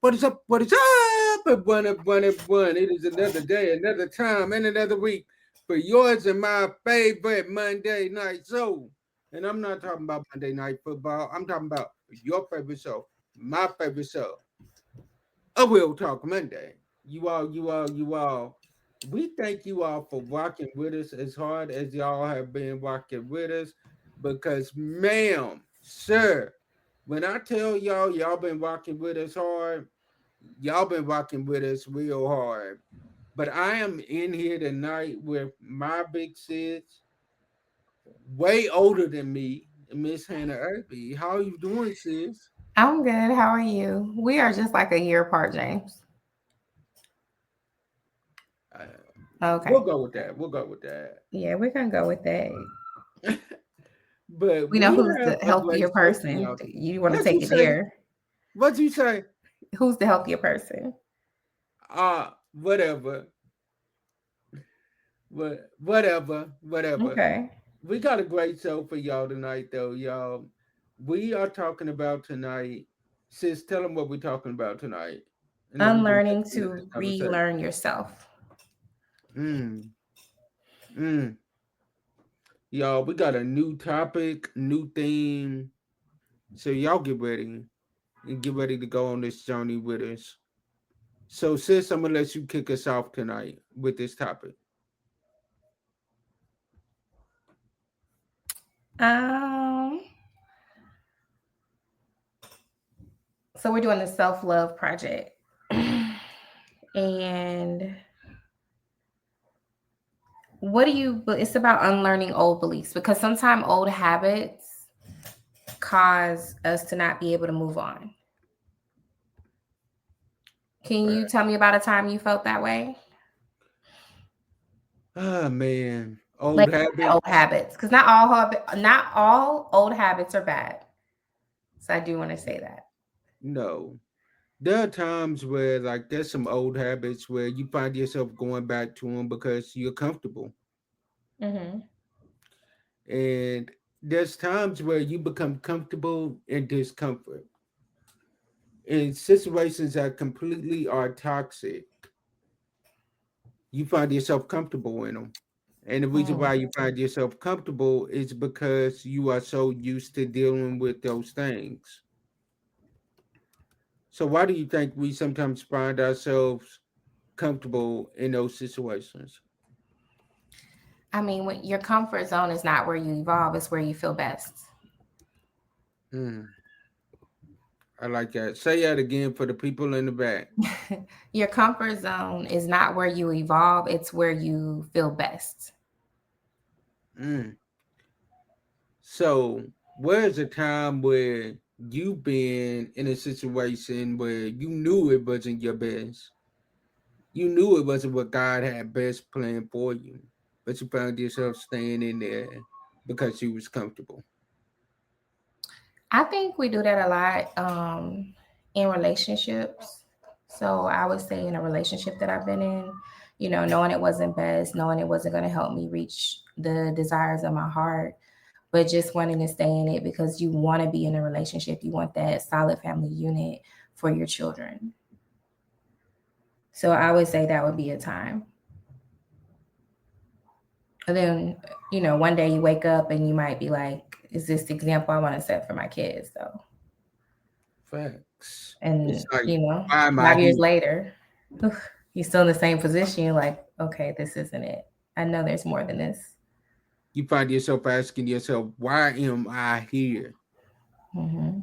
What is up? What is up? Everyone. It is another day, another time, and another week for yours and my favorite Monday night show. And I'm not talking about Monday night football. I'm talking about your favorite show, my favorite show, a Real Talk Monday. You all. We thank you all for rocking with us as hard as y'all have been rocking with us because, ma'am, sir, when I tell y'all been rocking with us hard, y'all been rocking with us real hard. But I am in here tonight with my big sis, way older than me, Miss Hannah Irby. How you doing, sis? I'm good. How are you? We are just like a year apart, James. Uh, Okay. we'll go with that. We'll go with that. Yeah, we're gonna go with that. But We know we who's have the a great healthier show for person. y'all. You want to What you take it say? there? What you say? Who's the healthier person? Whatever. Whatever. Okay. We got a great show for y'all tonight, though, y'all. We are talking about tonight. Sis, tell them what we're talking about tonight, and then we can get Unlearning into this to conversation. relearn yourself. Mm, mm. Y'all, we got a new topic, new theme. So y'all get ready and get ready to go on this journey with us. So, sis, I'm gonna let you kick us off tonight with this topic. Um. So we're doing the self-love project, and what do you? It's about unlearning old beliefs because sometimes old habits cause us to not be able to move on. Can you Right. tell me about a time you felt that way? Ah, man, old Like old habits. habits, because not all old habits are bad. So I do want to say that. No, there are times where, like, there's some old habits where you find yourself going back to them because you're comfortable, Mm-hmm. and there's times where you become comfortable in discomfort in situations that completely are toxic. You find yourself comfortable in them. And the reason why you find yourself comfortable is because you are so used to dealing with those things. So why do you think we sometimes find ourselves comfortable in those situations? I mean, when your comfort zone is not where you evolve, it's where you feel best. Hmm, I like that. Say that again for the people in the back. Your comfort zone is not where you evolve, it's where you feel best. Mm. So where's a time where you've been in a situation where you knew it wasn't your best? You knew it wasn't what God had best planned for you, but you found yourself staying in there because you was comfortable. I think we do that a lot in relationships. So I would say in a relationship that I've been in, knowing it wasn't best, knowing it wasn't going to help me reach the desires of my heart, but just wanting to stay in it because you want to be in a relationship. You want that solid family unit for your children. So I would say that would be a time. And then, one day you wake up and you might be like, is this the example I want to set for my kids? So, Facts. and, It's like, why am I 5 years here? later, you're still in the same position. You're like, okay, this isn't it. I know there's more than this. You find yourself asking yourself, why am I here? Mm-hmm.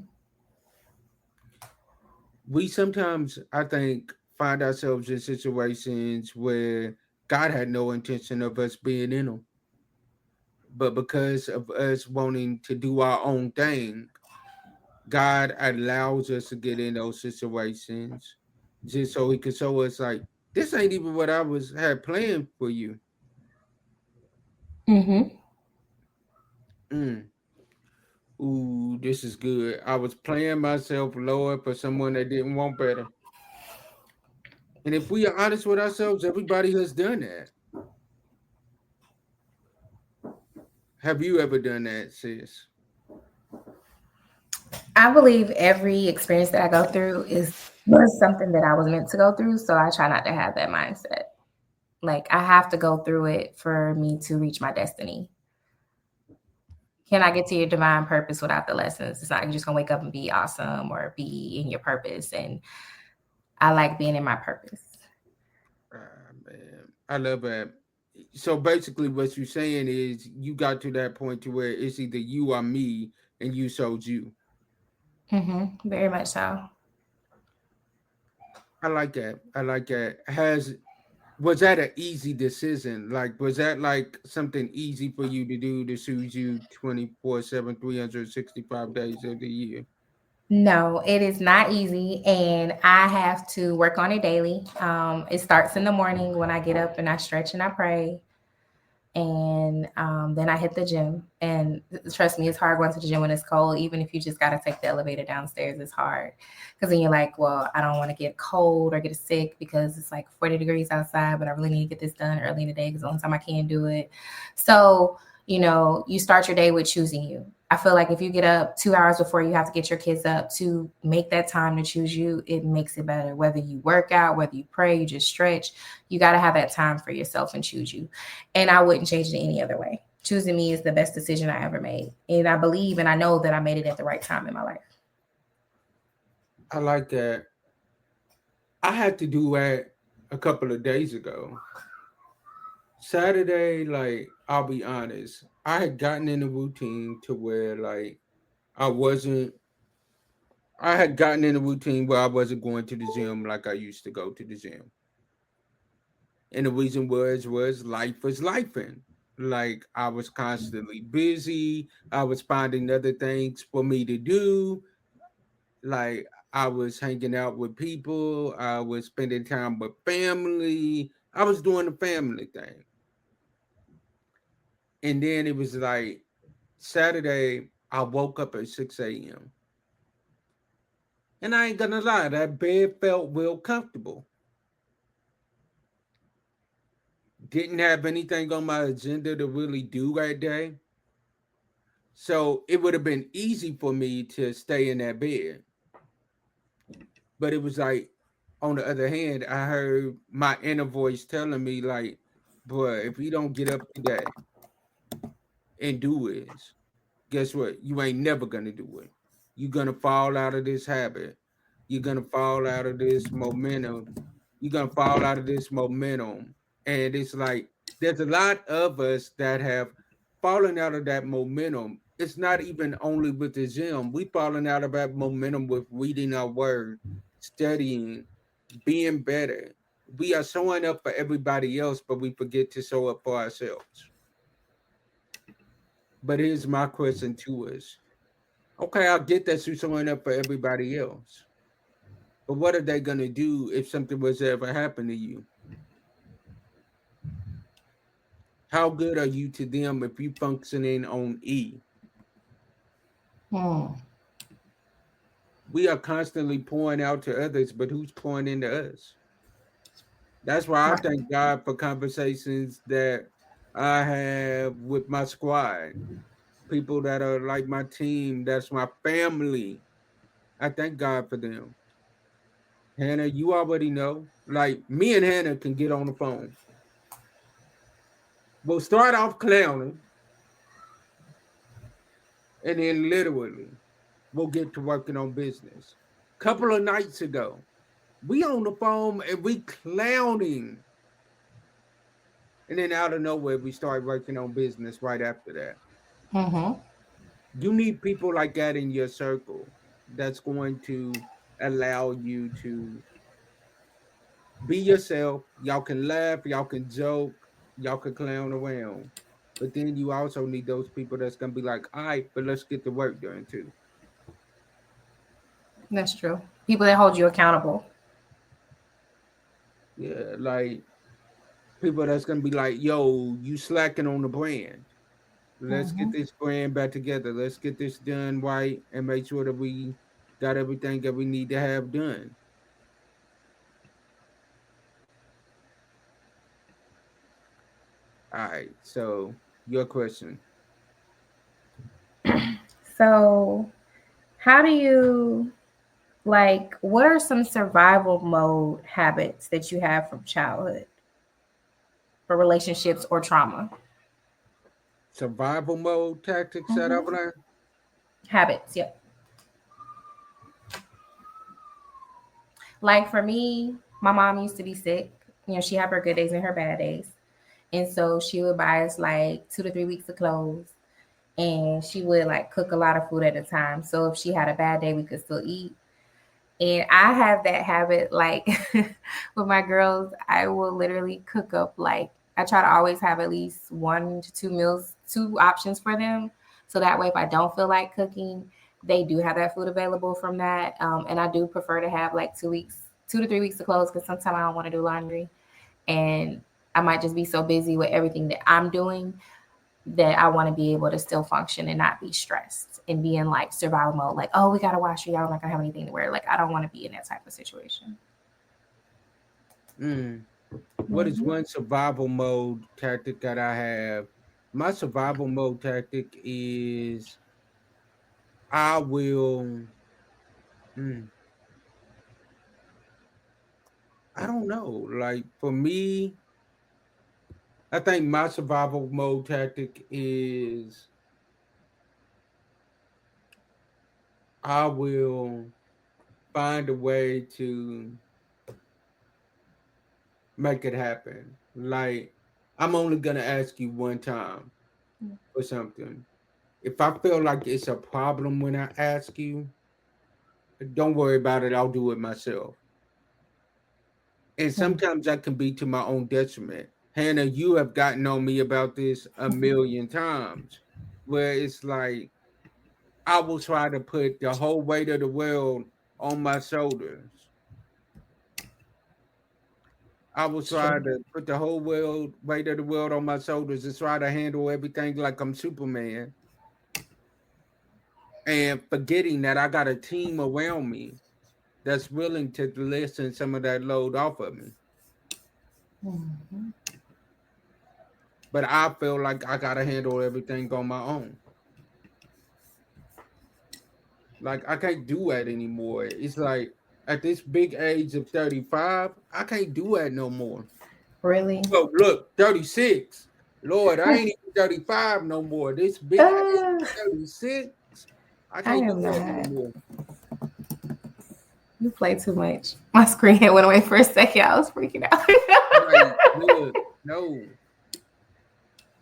We sometimes, I think, find ourselves in situations where God had no intention of us being in them. But because of us wanting to do our own thing, God allows us to get in those situations just so he could show us like this ain't even what I was had planned for you. Mm-hmm. Mm. Ooh, this is good. I was playing myself, Lord, for someone that didn't want better. And if we are honest with ourselves, everybody has done that. Have you ever done that, sis? I believe every experience that I go through is But it's something that I was meant to go through, so I try not to have that mindset. Like I have to go through it for me to reach my destiny. Cannot get to your divine purpose without the lessons. It's not you're just gonna wake up and be awesome or be in your purpose. And I like being in my purpose. Man, I love that. So basically, what you're saying is you got to that point to where it's either you or me, and you sold you. Very much so. I like that. I like that. Has Was that an easy decision? Like, was that like something easy for you to do to suit you 24/7, 365 days of the year? No, it is not easy, and I have to work on it daily. It starts in the morning when I get up and I stretch and I pray, and then I hit the gym. And trust me, it's hard going to the gym when it's cold. Even if you just got to take the elevator downstairs, it's hard because then you're like, well, I don't want to get cold or get sick because it's like 40 degrees outside, but I really need to get this done early in the day because the only time I can do it. So, you start your day with choosing you. I feel like if you get up 2 hours before you have to get your kids up to make that time to choose you, it makes it better. Whether you work out, whether you pray, you just stretch, you got to have that time for yourself and choose you. And I wouldn't change it any other way. Choosing me is the best decision I ever made. And I believe and I know that I made it at the right time in my life. I like that. I had to do that a couple of days ago. Saturday, like, I'll be honest, I had gotten in a routine to where, like, I wasn't, I had gotten in a routine where I wasn't going to the gym like I used to go to the gym. And the reason was life was lifing. Like I was constantly busy. I was finding other things for me to do. Like I was hanging out with people. I was spending time with family. I was doing the family thing. And then it was like Saturday, I woke up at 6 a.m. And I ain't gonna lie, that bed felt real comfortable. Didn't have anything on my agenda to really do that day. So it would have been easy for me to stay in that bed. But it was like, on the other hand, I heard my inner voice telling me, like, bruh, if you don't get up today and do this, guess what? You ain't never gonna do it. You're gonna fall out of this habit. You're gonna fall out of this momentum. You're gonna fall out of this momentum. And it's like there's a lot of us that have fallen out of that momentum. It's not even only with the gym. We fallen out of that momentum with reading our word, studying, being better. We are showing up for everybody else, but we forget to show up for ourselves. But here's my question to us. Okay, I'll get that you're showing up for everybody else. But what are they gonna do if something was to ever happen to you? How good are you to them if you functioning on E? Hmm. We are constantly pouring out to others, but who's pouring into us? That's why I Right. thank God for conversations that I have with my squad, people that are like my team, that's my family. I thank God for them. Hannah, you already know. Like me and Hannah can get on the phone. We'll start off clowning, and then literally we'll get to working on business. Couple of nights ago, we on the phone and we clowning, and then out of nowhere we start working on business right after that. Mm-hmm. You need people like that in your circle that's going to allow you to be yourself. Y'all can laugh, y'all can joke, y'all can clown around. But then you also need those people that's gonna be like, all right, but let's get the work done too. That's true. People that hold you accountable. Yeah, like people that's gonna be like, yo, you slacking on the brand. Let's get Mm-hmm. this brand back together. Let's get this done right and make sure that we got everything that we need to have done. All right. So your question. So, how do you Like, what are some survival mode habits that you have from childhood for relationships or trauma? Survival mode tactics that I've Hmm. learned. Habits, yep. Like for me, my mom used to be sick. You know, she had her good days and her bad days. And so she would buy us like 2 to 3 weeks of clothes, and she would like cook a lot of food at a time. So if she had a bad day, we could still eat. And I have that habit, like with my girls, I will literally cook up like I try to always have at least 1 to 2 meals, 2 options for them. So that way, if I don't feel like cooking, they do have that food available from that. And I do prefer to have like 2 weeks, 2 to 3 weeks of clothes because sometimes I don't want to do laundry, and I might just be so busy with everything that I'm doing that I want to be able to still function and not be stressed and be in like survival mode. Like, oh, we gotta wash, y'all not gonna have anything to wear. Like, I don't want to be in that type of situation. Mm. What is Mm-hmm. one survival mode tactic that I have? My survival mode tactic is I will. Mm, I don't know. Like for me, I think my survival mode tactic is I will find a way to make it happen. Like I'm only gonna ask you one time for something. If I feel like it's a problem when I ask you, don't worry about it. I'll do it myself. And sometimes that can be to my own detriment. Hannah, you have gotten on me about this a million times, where it's like I will try to put the whole weight of the world on my shoulders. I will It's true. try to put the whole world weight of the world on my shoulders and try to handle everything like I'm Superman, and forgetting that I got a team around me that's willing to lessen some of that load off of me. Mhm. But I feel like I gotta handle everything on my own. Like I can't do that anymore. It's like at this big age of 35, I can't do that no more. Really? Well, look, 36. Lord, I ain't even 35 no more. This big age Uh, of 36, I I can't do am that not. anymore. You play too much. My screen had went away for a second. I was freaking out. Like, look, no.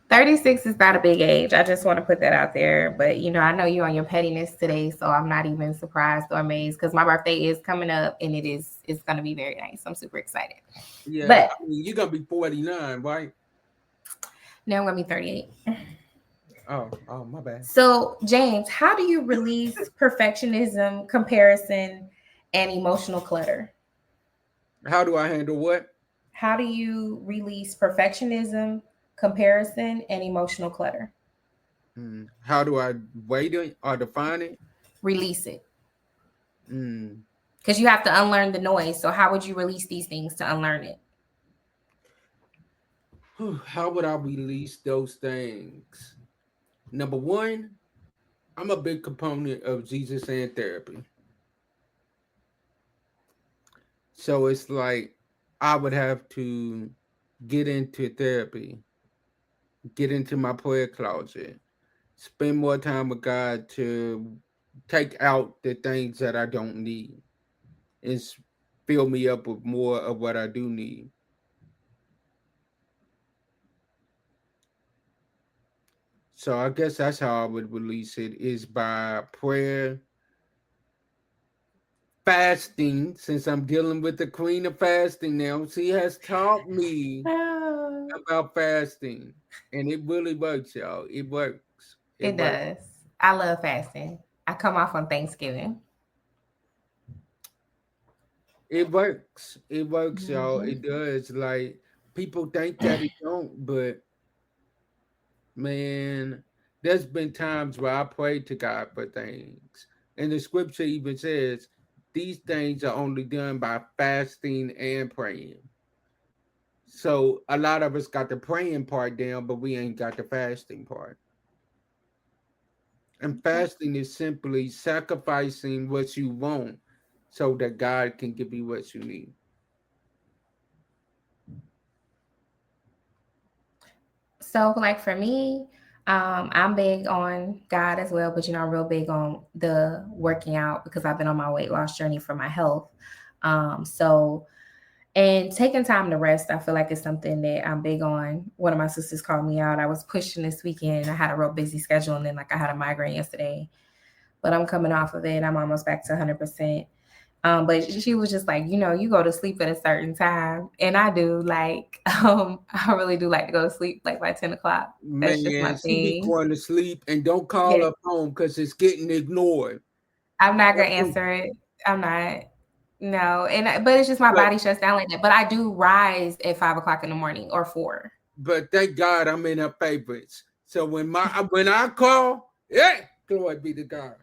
36 is not a big age. I just want to put that out there. But you know, I know you're on your pettiness today, so I'm not even surprised or amazed because my birthday is coming up and it's gonna be very nice. I'm super excited. Yeah, But I mean, you're gonna be 49, right? now I'm gonna be 38. Oh, my bad. So, James, how do you release perfectionism, comparison, and emotional clutter? How do I handle what? How do you release perfectionism, comparison, and emotional clutter? How do I weight it or define it? Release it. Mm. Because you have to unlearn the noise. So, how would you release these things to unlearn it? How would I release those things? Number one, I'm a big component of Jesus and therapy. So it's like I would have to get into therapy, get into my prayer closet, spend more time with God to take out the things that I don't need and fill me up with more of what I do need. So I guess that's how I would release it is by prayer, fasting, since I'm dealing with the queen of fasting now. She has taught me Oh, about fasting, and it really works, y'all. It works. It it works. does. I love fasting. I come off on Thanksgiving. It works. It works, y'all. Hmm. It does. Like people think that it don't, but man, there's been times where I prayed to God for things, and the scripture even says these things are only done by fasting and praying. So a lot of us got the praying part down, but we ain't got the fasting part. And Okay. fasting is simply sacrificing what you want so that God can give you what you need. So, like for me, I'm big on God as well, but I'm real big on the working out because I've been on my weight loss journey for my health. So, and taking time to rest, I feel like it's something that I'm big on. One of my sisters called me out. I was pushing this weekend. I had a real busy schedule, and then like I had a migraine yesterday, but I'm coming off of it. I'm almost back to 100%. But she was just like, you go to sleep at a certain time, and I do. Like, I really do like to go to sleep like by 10 o'clock. That's just my Man, she be thing. going to sleep and don't Yeah, call up home because it's getting ignored. I'm not gonna That's what- answer it. I'm not. No, but it's just my But body shuts down like that. But I do rise at 5 o'clock in the morning or 4. but thank God I'm in her favorites. So when I call, yeah, glory be to God.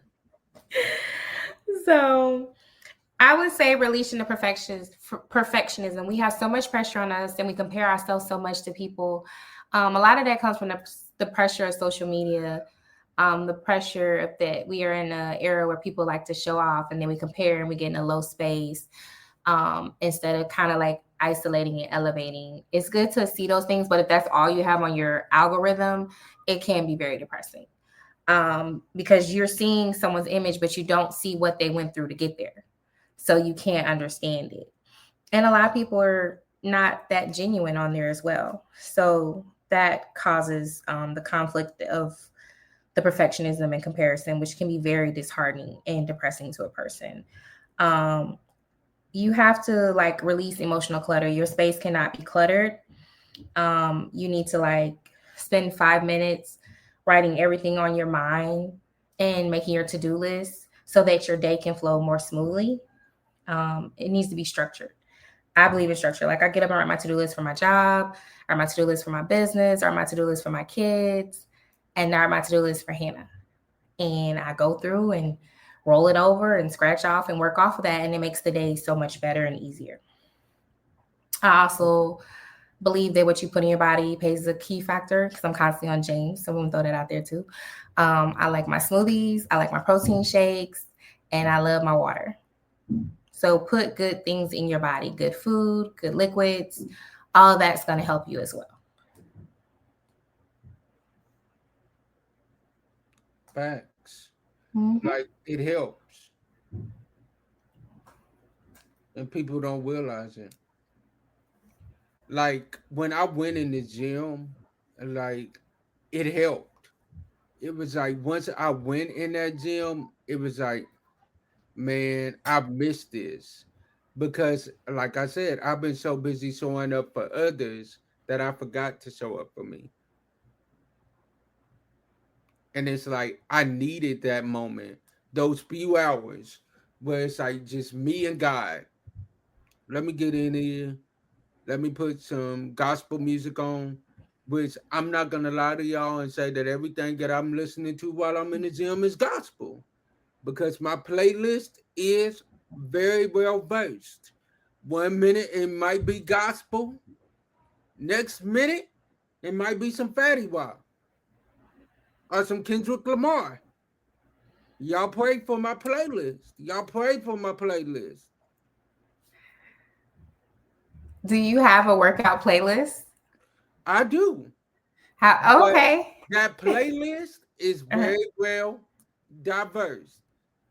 So I would say releasing the perfectionism. We have so much pressure on us, and we compare ourselves so much to people. A lot of that comes from the pressure of social media, the pressure of that we are in an era where people like to show off, and then we compare and we get in a low space instead of kind of like isolating and elevating. It's good to see those things, but if that's all you have on your algorithm, it can be very depressing because you're seeing someone's image, but you don't see what they went through to get there. So you can't understand it. And a lot of people are not that genuine on there as well. So that causes the conflict of the perfectionism and comparison, which can be very disheartening and depressing to a person. Um, you have to like release emotional clutter. Your space cannot be cluttered. You need to like spend 5 minutes writing everything on your mind and making your to-do list so that your day can flow more smoothly. It needs to be structured. I believe in structure. Like I get up and write my to-do list for my job, or my to-do list for my business, or my to-do list for my kids, and now my to-do list for Hannah. And I go through and roll it over and scratch off and work off of that, and it makes the day so much better and easier. I also believe that what you put in your body plays a key factor because I'm constantly on James, so I'm gonna throw that out there too. I like my smoothies, I like my protein shakes, and I love my water. So put good things in your body, good food, good liquids, all that's gonna help you as well. Facts. Mm-hmm. Like it helps. And people don't realize it. Like when I went in the gym, like it helped. It was like once I went in that gym, it was like, man, I missed this. Because like I said, I've been so busy showing up for others that I forgot to show up for me. And it's like I needed that moment, those few hours where it's like just me and God. Let me get in here. Let me put some gospel music on, which I'm not gonna lie to y'all and say that everything that I'm listening to while I'm in the gym is gospel because my playlist is very well versed. 1 minute it might be gospel, next minute it might be some Fatty Wap or some Kendrick Lamar. Y'all pray for my playlist. Y'all pray for my playlist. Do you have a workout playlist? I do. How? But Okay. that playlist is Uh-huh. very well diverse.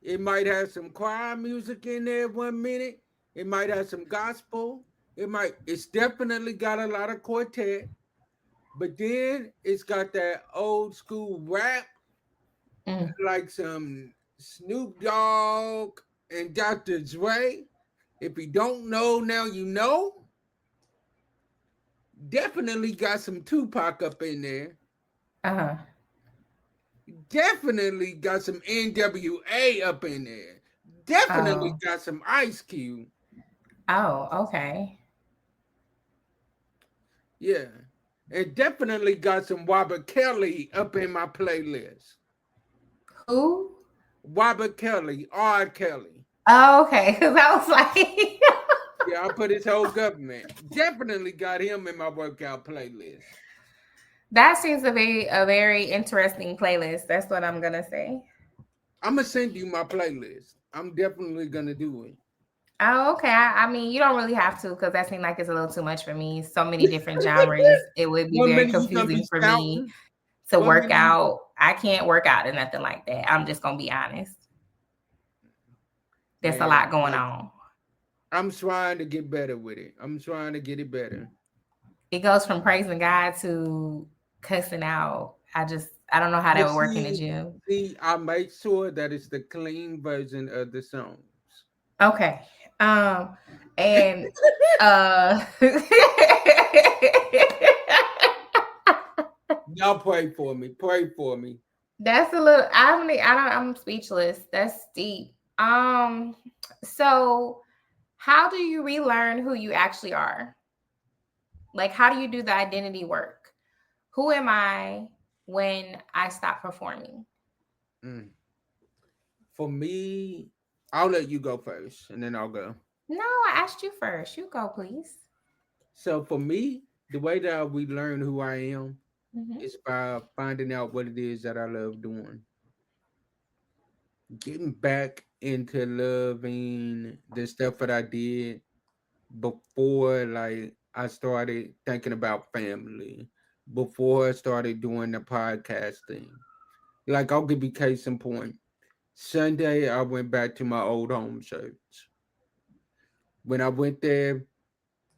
It might have some choir music in there 1 minute. It might have some gospel. It's definitely got a lot of quartet, but then it's got that old school rap, Mm. like some Snoop Dogg and Dr. Dre. If you don't know, now you know. Definitely got some Tupac up in there. Uh-huh. Definitely got some NWA up in there. Definitely Oh. got some Ice Cube. Oh, okay. Yeah. And definitely got some Robert Kelly up in my playlist. Who? Robert Kelly, R. Kelly. Oh, okay. Because I was like, Yeah, I put his whole government. Definitely got him in my workout playlist. that seems to be a very interesting playlist. That's what I'm gonna say. I'm gonna send you my playlist. I'm definitely gonna do it. Oh, okay. I mean, you don't really have to because that seems like it's a little too much for me. So many different genres. It would be One very minute you gonna be confusing for me shouting. to One work minute you, out. I can't work out or nothing like that. I'm just gonna be honest. There's a man. lot going Like on. I'm trying to get better with it. I'm trying to get it better. It goes from praising God to cussing out. I don't know how that But would work in the gym. I make sure that it's the clean version of the songs. Okay. And uh Y'all pray for me. Pray for me. that's a little I'm speechless. That's deep. So how do you relearn who you actually are? Like how do you do the identity work? Who am I when I stop performing? Mm. For me, I'll let you go first, and then I'll go. No, I asked you first. You go, please. So for me, the way that we learn who I am Hmm. is by finding out what it is that I love doing, getting back into loving the stuff that I did before, like I started thinking about family, before I started doing the podcasting. Like I'll give you case in point. Sunday, I went back to my old home church. When I went there,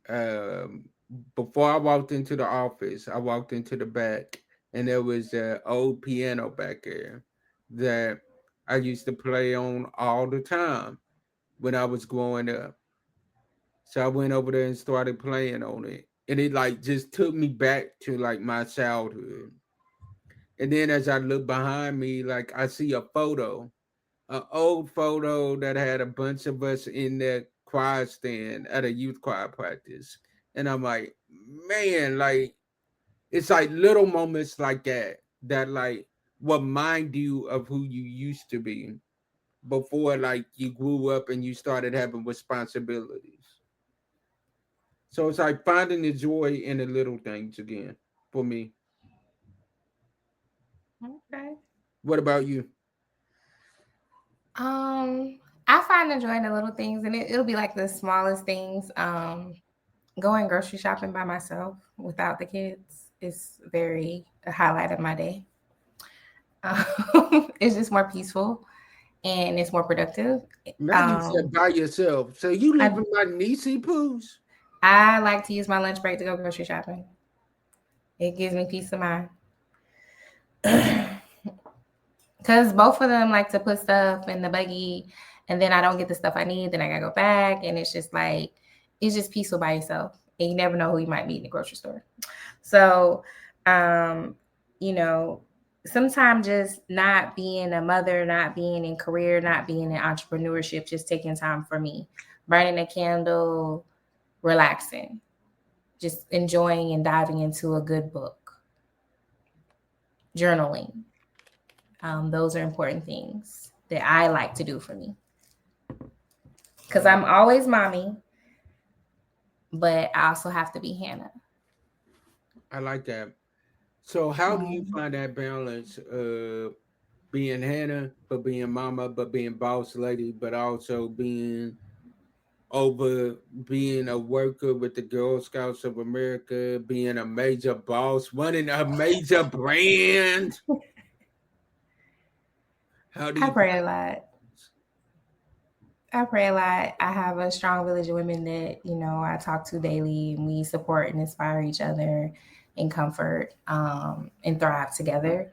um, before I walked into the office, I walked into the back, and there was an old piano back there that I used to play on all the time when I was growing up. So I went over there and started playing on it, and it like just took me back to like my childhood. And then as I look behind me, like I see a photo, an old photo that had a bunch of us in the choir stand at a youth choir practice. And I'm like, man, like it's like little moments like that like remind you of who you used to be before like you grew up and you started having responsibilities. So it's like finding the joy in the little things again for me. Okay. What about you? I find the joy in the little things, and it'll be like the smallest things. Going grocery shopping by myself without the kids is very a highlight of my day. It's just more peaceful and it's more productive. Now you said Um, by yourself. So you live I in my niecey poos? I like to use my lunch break to go grocery shopping. It gives me peace of mind. Because both of them like to put stuff in the buggy, and then I don't get the stuff I need. Then I gotta go back, and it's just like it's just peaceful by yourself, and you never know who you might meet in the grocery store. So, um, you know, sometimes just not being a mother, not being in career, not being in entrepreneurship, just taking time for me, burning a candle, relaxing, just enjoying and diving into a good book, journaling. Those are important things that I like to do for me I because like I'm always mommy, but I also have to be Hannah. I like that. So how do you Um, find that balance of being Hannah, but being mama, but being boss lady, but also over being a worker with the Girl Scouts of America, being a major boss, running a major brand? How do I you pray a find lot. I pray a lot. I have a strong village of women that, I talk to daily and we support and inspire each other and comfort and thrive together.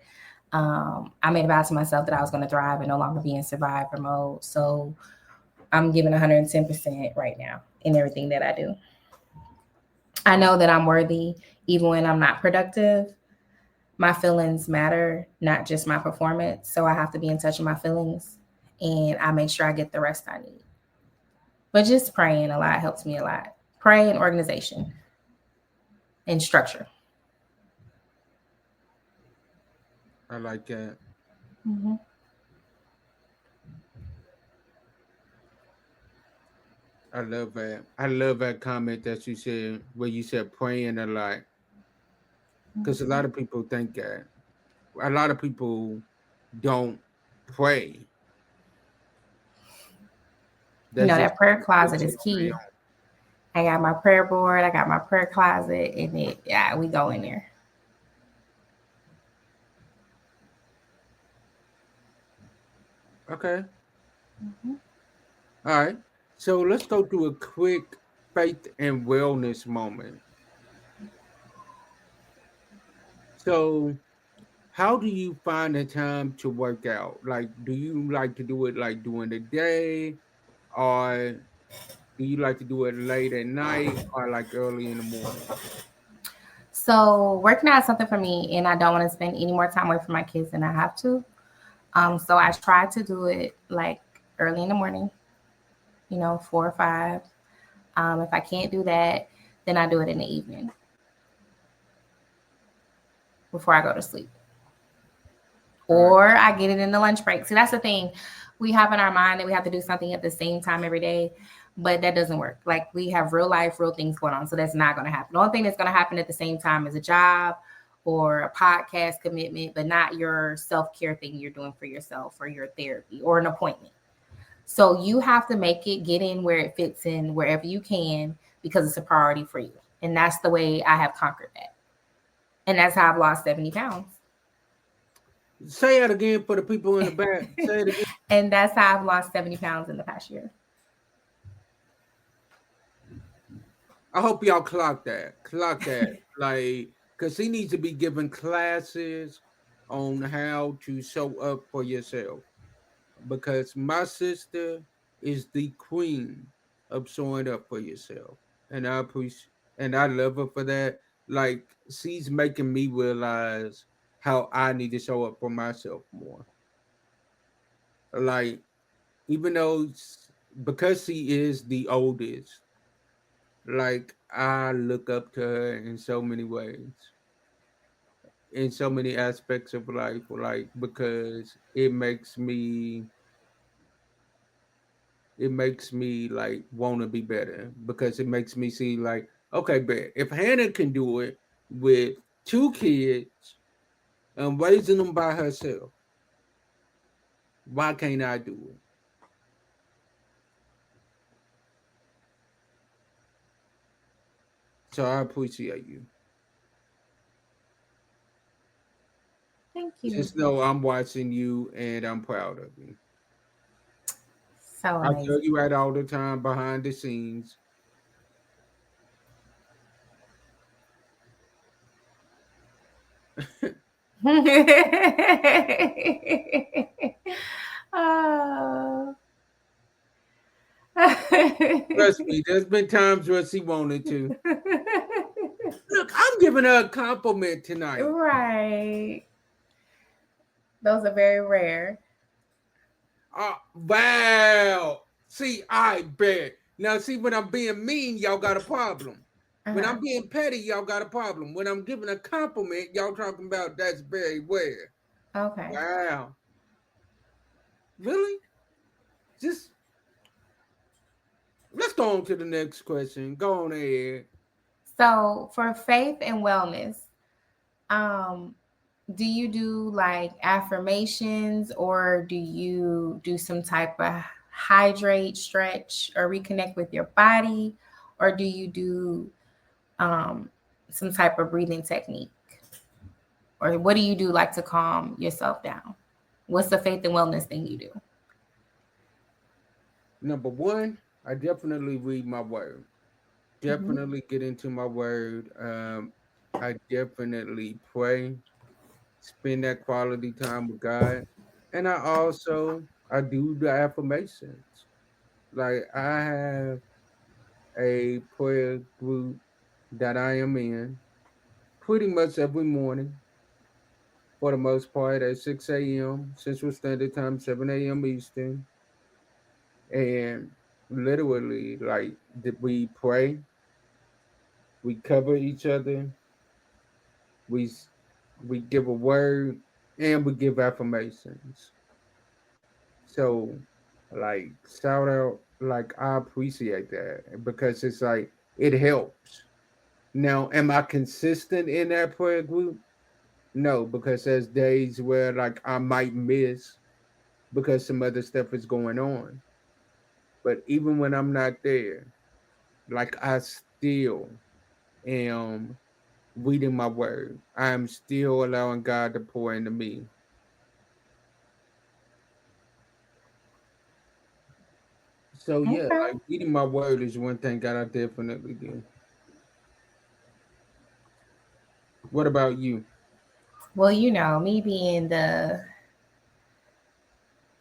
I made a vow to myself that I was going to thrive and no longer be in survivor mode. So I'm giving 110% right now in everything that I do. I know that I'm worthy even when I'm not productive. My feelings matter, not just my performance. So I have to be in touch with my feelings and I make sure I get the rest I need. But just praying a lot helps me a lot. Pray and organization and structure. I like that. Mm-hmm. I love that. I love that comment that you said where you said praying a lot. Because a Mm-hmm. lot of people think that a lot of people don't pray. You know, That's just that prayer what closet you is stay key. I got my prayer board, I got my prayer closet, and we go in there. on. Okay. Mhm. All right. So let's go through a quick faith and wellness moment. So, how do you find the time to work out? Like, do you like to do it like during the day, or do you like to do it late at night, or like early in the morning? So working out is something for me, and I don't want to spend any more time away from my kids than I have to. So I try to do it like early in the morning, 4 or 5. If I can't do that, then I do it in the evening before I go to sleep. All right. Or I get it in the lunch break. See, that's the thing. We have in our mind that we have to do something at the same time every day, but that doesn't work. Like we have real life, real things going on. So that's not going to happen. The only thing that's going to happen at the same time is a job or a podcast commitment, but not your self care thing you're doing for yourself or your therapy or an appointment. So you have to make it get in where it fits in wherever you can because it's a priority for you. And that's the way I have conquered that. And that's how I've lost 70 pounds. Say it again for the people in the back. Say it again. And that's how I've lost 70 pounds in the past year. I hope y'all clock that. Clock that. Like, because he needs to be given classes on how to show up for yourself. Because my sister is the queen of showing up for yourself. And I appreciate and I love her for that. Like, she's making me realize how I need to show up for myself more. Like, even though because she is the oldest, like I look up to her in so many ways, in so many aspects of life, like because it makes me like want to be better because it makes me see like, okay, bet if Hannah can do it with 2 kids and raising them by herself, why can't I do it? So I appreciate you. Thank you. Just know I'm watching you and I'm proud of you. So I amazing. tell you right all the time behind the scenes. Oh. Trust me, there's been times where she wanted to. Look, I'm giving her a compliment tonight. Right. Those are very rare. Wow. See, I bet. Now, see, when I'm being mean, y'all got a problem. When Uh-huh. I'm being petty, y'all got a problem. When I'm giving a compliment, y'all talking about that's very rare. Okay. Wow. Really? Just let's go on to the next question. Go on ahead. So for faith and wellness, um, do you do like affirmations or do you do some type of hydrate, stretch, or reconnect with your body? Or do you do um, some type of breathing technique? Or what do you do like to calm yourself down? What's the faith and wellness thing you do? Number one, I definitely read my word. Hmm. Definitely get into my word. I definitely pray, spend that quality time with God. And I do the affirmations. Like I have a prayer group that I am in pretty much every morning for the most part at 6 a.m. Central Standard Time, 7 a.m. Eastern. And literally like we pray, we cover each other, we s- we give a word and we give affirmations. So like shout out, like I appreciate that because it's like it helps. Now, am I consistent in that prayer group? No, because there's days where like I might miss because some other stuff is going on. But even when I'm not there, like I still am reading my word. I am still allowing God to pour into me. So yeah, Okay. like reading my word is one thing that I definitely do. What about you? Well, me being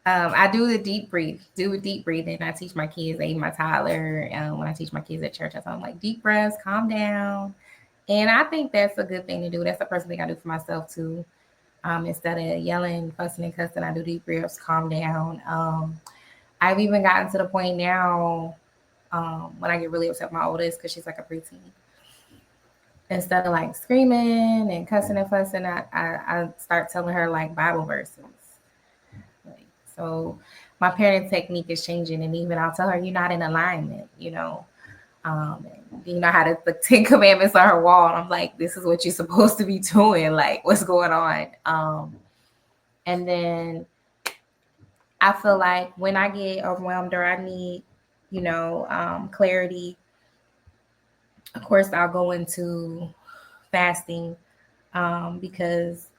I do the deep breathe, do a deep breathing. I teach my kids, even my toddler, when I teach my kids at church, I tell them like deep breaths, calm down. And I think that's a good thing to do. That's the first thing I do for myself too. Instead of yelling, fussing, and cussing, I do deep breaths, calm down. I've even gotten to the point now when I get really upset with my oldest because she's like a preteen. Instead of like screaming and cussing and fussing, I start telling her like Bible verses. Like, so my parenting technique is changing, and even I'll tell her you're not in alignment. You know how the 10 Commandments on her wall. And I'm like, this is what you're supposed to be doing. Like, what's going on? And then I feel like when I get overwhelmed or I need, clarity, of course, I'll go into fasting because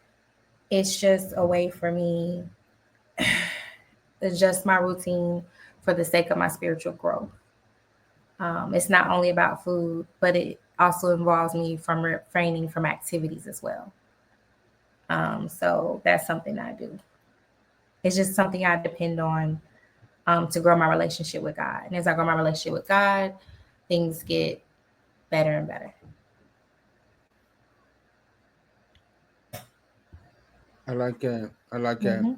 it's just a way for me, it's just my routine for the sake of my spiritual growth. It's not only about food, but it also involves me from refraining from activities as well. So that's something I do. It's just something I depend on to grow my relationship with God. And as I grow my relationship with God, things get better and better. I like that. I like that. Hmm.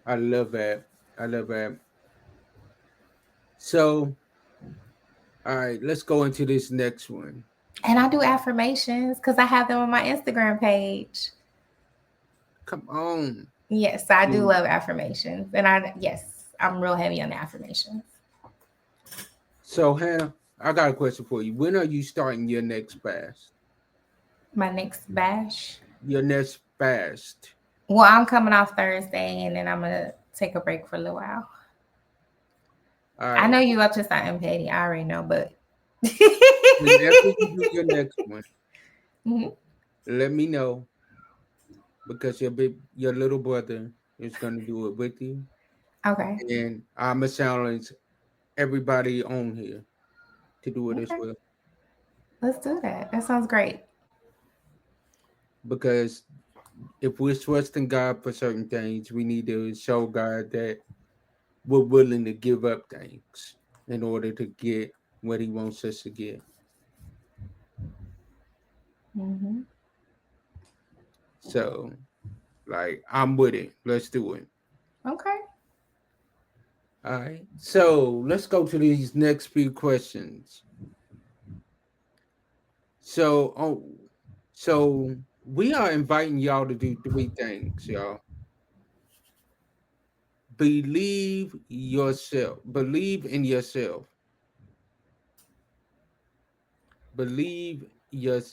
I love that. I love that. So, all right, let's go into this next one. And I do affirmations because I have them on my Instagram page. Come on. Yes, I do Dude. love affirmations. And yes, I'm real heavy on the affirmations. So, Hannah, I got a question for you. When are you starting your next fast? My next bash. Your next fast. Well, I'm coming off Thursday and then I'm going to take a break for a little while. All I know right. you up to something petty. I already know, but. Whenever you do your next one, Mhm. let me know because your little brother is gonna do it with you, Okay. and I'ma challenge everybody on here to do it as Okay. well. Let's do that. That sounds great. Because if we're trusting God for certain things, we need to show God that we're willing to give up things in order to get what He wants us to get. Hmm. So, like, I'm with it. Let's do it. Okay. All right. So let's go to these next few questions. So, so we are inviting y'all to do three things, y'all. Believe yourself. Believe in yourself. Believe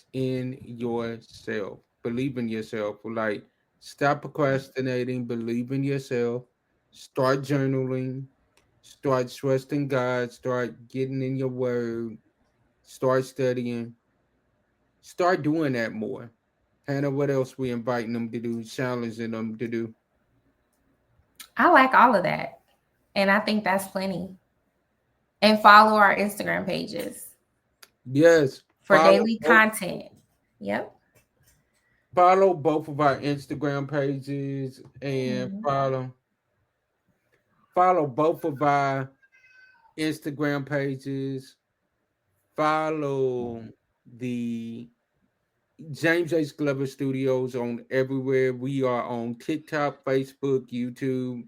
in yourself. Believe in yourself. Like, stop procrastinating. Believe in yourself. Start journaling. Start trusting God. Start getting in your word. Start studying. Start doing that more. Hannah, what else we inviting them to do? Challenging them to do? I like all of that. And I think that's plenty. And follow our Instagram pages Yes, for daily content. Yep. follow both of our Instagram pages and Hmm. follow both of our Instagram pages. Follow the James H. Glover Studios on everywhere. We are on TikTok, Facebook, YouTube,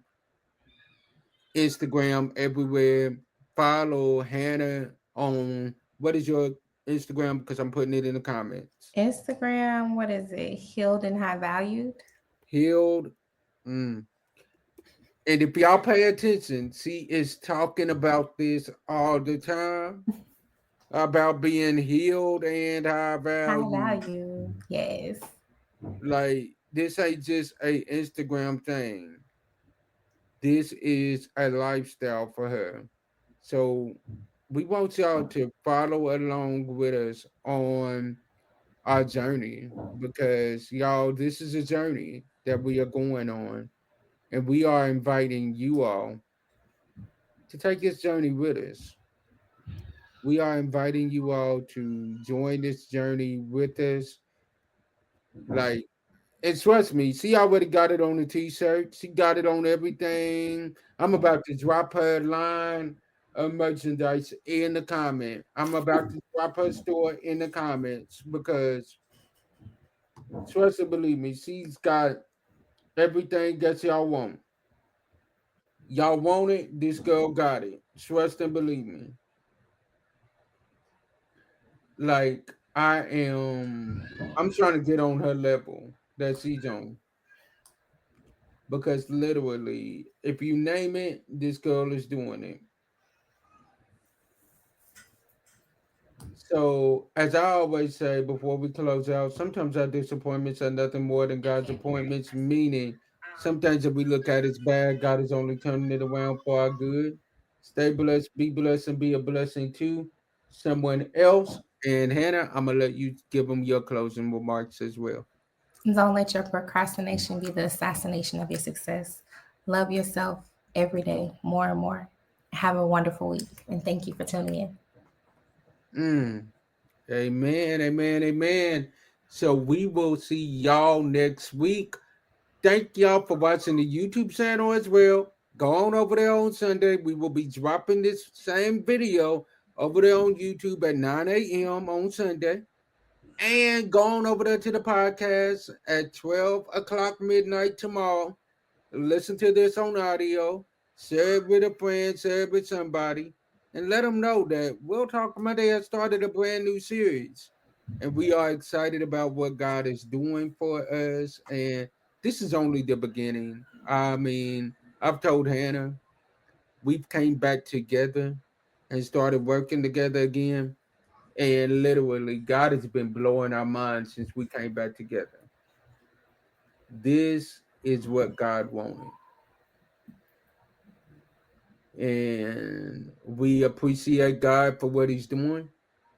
Instagram, everywhere. Follow Hannah on what is your Instagram? Because I'm putting it in the comments. Instagram, what is it? Healed and high valued. Healed. Mm. And if y'all pay attention, she is talking about this all the time about being healed and high High value. value. Yes. Like this ain't just a Instagram thing. This is a lifestyle for her. So we want y'all to follow along with us on our journey because y'all, this is a journey that we are going on, and we are inviting you all to take this journey with us. We are inviting you all to join this journey with us. Like, and trust me, she already got it on the t-shirt. She got it on everything. I'm about to drop her line of merchandise in the comment. I'm about to drop her store in the comments because trust and believe me, she's got everything that y'all want. Y'all want it, this girl got it. Trust and believe me. Like I'm trying to get on her level that she's on. Because literally, if you name it, this girl is doing it. So, as I always say before we close out, sometimes our disappointments are nothing more than God's appointments, meaning some things that we look at as bad, God is only turning it around for our good. Stay blessed, and be a blessing to someone else. And Hannah, I'm going to let you give them your closing remarks as well. Don't let your procrastination be the assassination of your success. Love yourself every day more and more. Have a wonderful week, and thank you for tuning in. Mm. Amen, amen, amen. So we will see y'all next week. Thank y'all for watching the YouTube channel as well. Go on over there on Sunday. We will be dropping this same video over there on YouTube at 9 a.m. on Sunday. And go on over there to the podcast at 12 o'clock midnight tomorrow. Listen to this on audio. Share it with a friend, share it with somebody, and let them know that We'll Talk Monday has started a brand new series. And we are excited about what God is doing for us. And this is only the beginning. I mean, I've told Hannah we've came back together and started working together again. And literally, God has been blowing our minds since we came back together. This is what God wanted. And we appreciate God for what He's doing,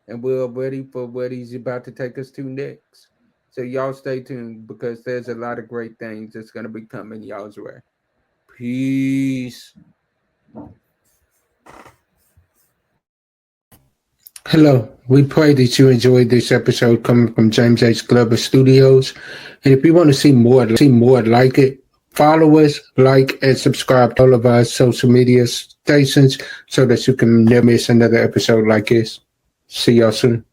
and we're ready for what He's about to take us to next. So y'all stay tuned because there's a lot of great things that's gonna be coming y'all's way. Peace. Hello. We pray that you enjoyed this episode coming from James H. Glover Studios. And if you want to see more like it, follow us, like, and subscribe to all of our social media stations so that you can never miss another episode like this. See y'all soon.